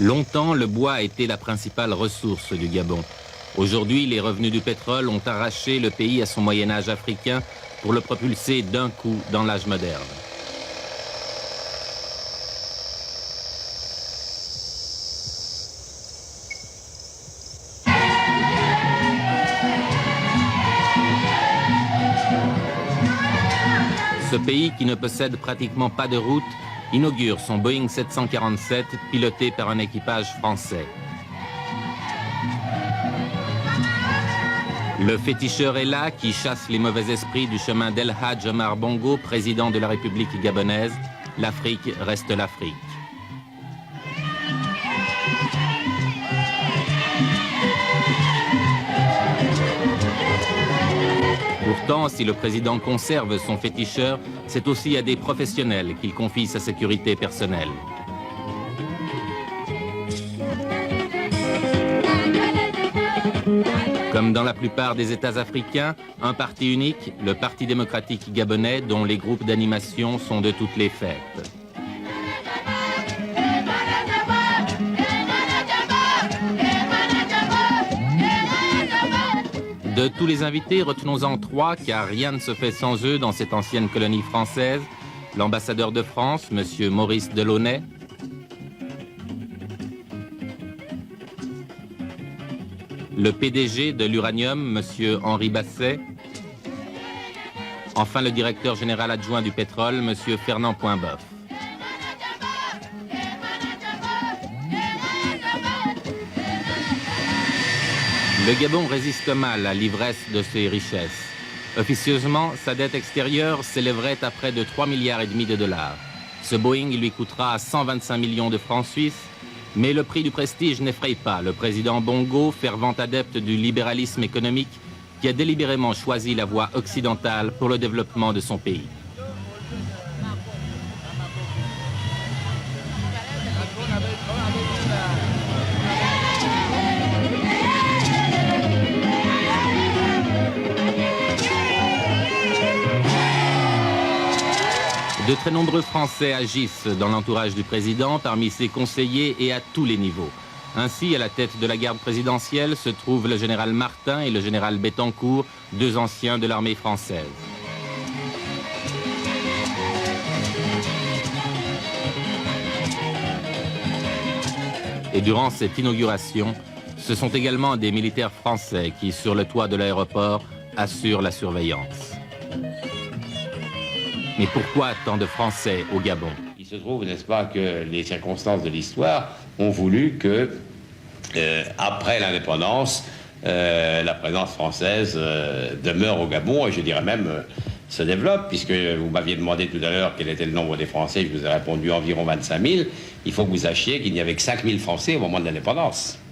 Longtemps, le bois a été la principale ressource du Gabon. Aujourd'hui, les revenus du pétrole ont arraché le pays à son Moyen-Âge africain pour le propulser d'un coup dans l'âge moderne. Ce pays, qui ne possède pratiquement pas de route, inaugure son Boeing 747 piloté par un équipage français. Le féticheur est là qui chasse les mauvais esprits du chemin d'El Hadj Omar Bongo, président de la République gabonaise. L'Afrique reste l'Afrique. Pourtant, si le président conserve son féticheur, c'est aussi à des professionnels qu'il confie sa sécurité personnelle. Comme dans la plupart des États africains, un parti unique, le Parti démocratique gabonais, dont les groupes d'animation sont de toutes les fêtes. De tous les invités, retenons-en 3, car rien ne se fait sans eux dans cette ancienne colonie française. L'ambassadeur de France, M. Maurice Delaunay. Le PDG de l'Uranium, M. Henri Basset. Enfin, le directeur général adjoint du pétrole, M. Fernand Poinboeuf. Le Gabon résiste mal à l'ivresse de ses richesses. Officieusement, sa dette extérieure s'élèverait à près de 3,5 milliards de dollars. Ce Boeing lui coûtera 125 millions de francs suisses, mais le prix du prestige n'effraie pas le président Bongo, fervent adepte du libéralisme économique, qui a délibérément choisi la voie occidentale pour le développement de son pays. De très nombreux Français agissent dans l'entourage du président, parmi ses conseillers et à tous les niveaux. Ainsi, à la tête de la garde présidentielle se trouvent le général Martin et le général Bettencourt, deux anciens de l'armée française. Et durant cette inauguration, ce sont également des militaires français qui, sur le toit de l'aéroport, assurent la surveillance. Mais pourquoi tant de Français au Gabon? Il se trouve, n'est-ce pas, que les circonstances de l'histoire ont voulu que, après l'indépendance, la présence française demeure au Gabon, et je dirais même se développe, puisque vous m'aviez demandé tout à l'heure quel était le nombre des Français, je vous ai répondu environ 25 000. Il faut que vous sachiez qu'il n'y avait que 5 000 Français au moment de l'indépendance.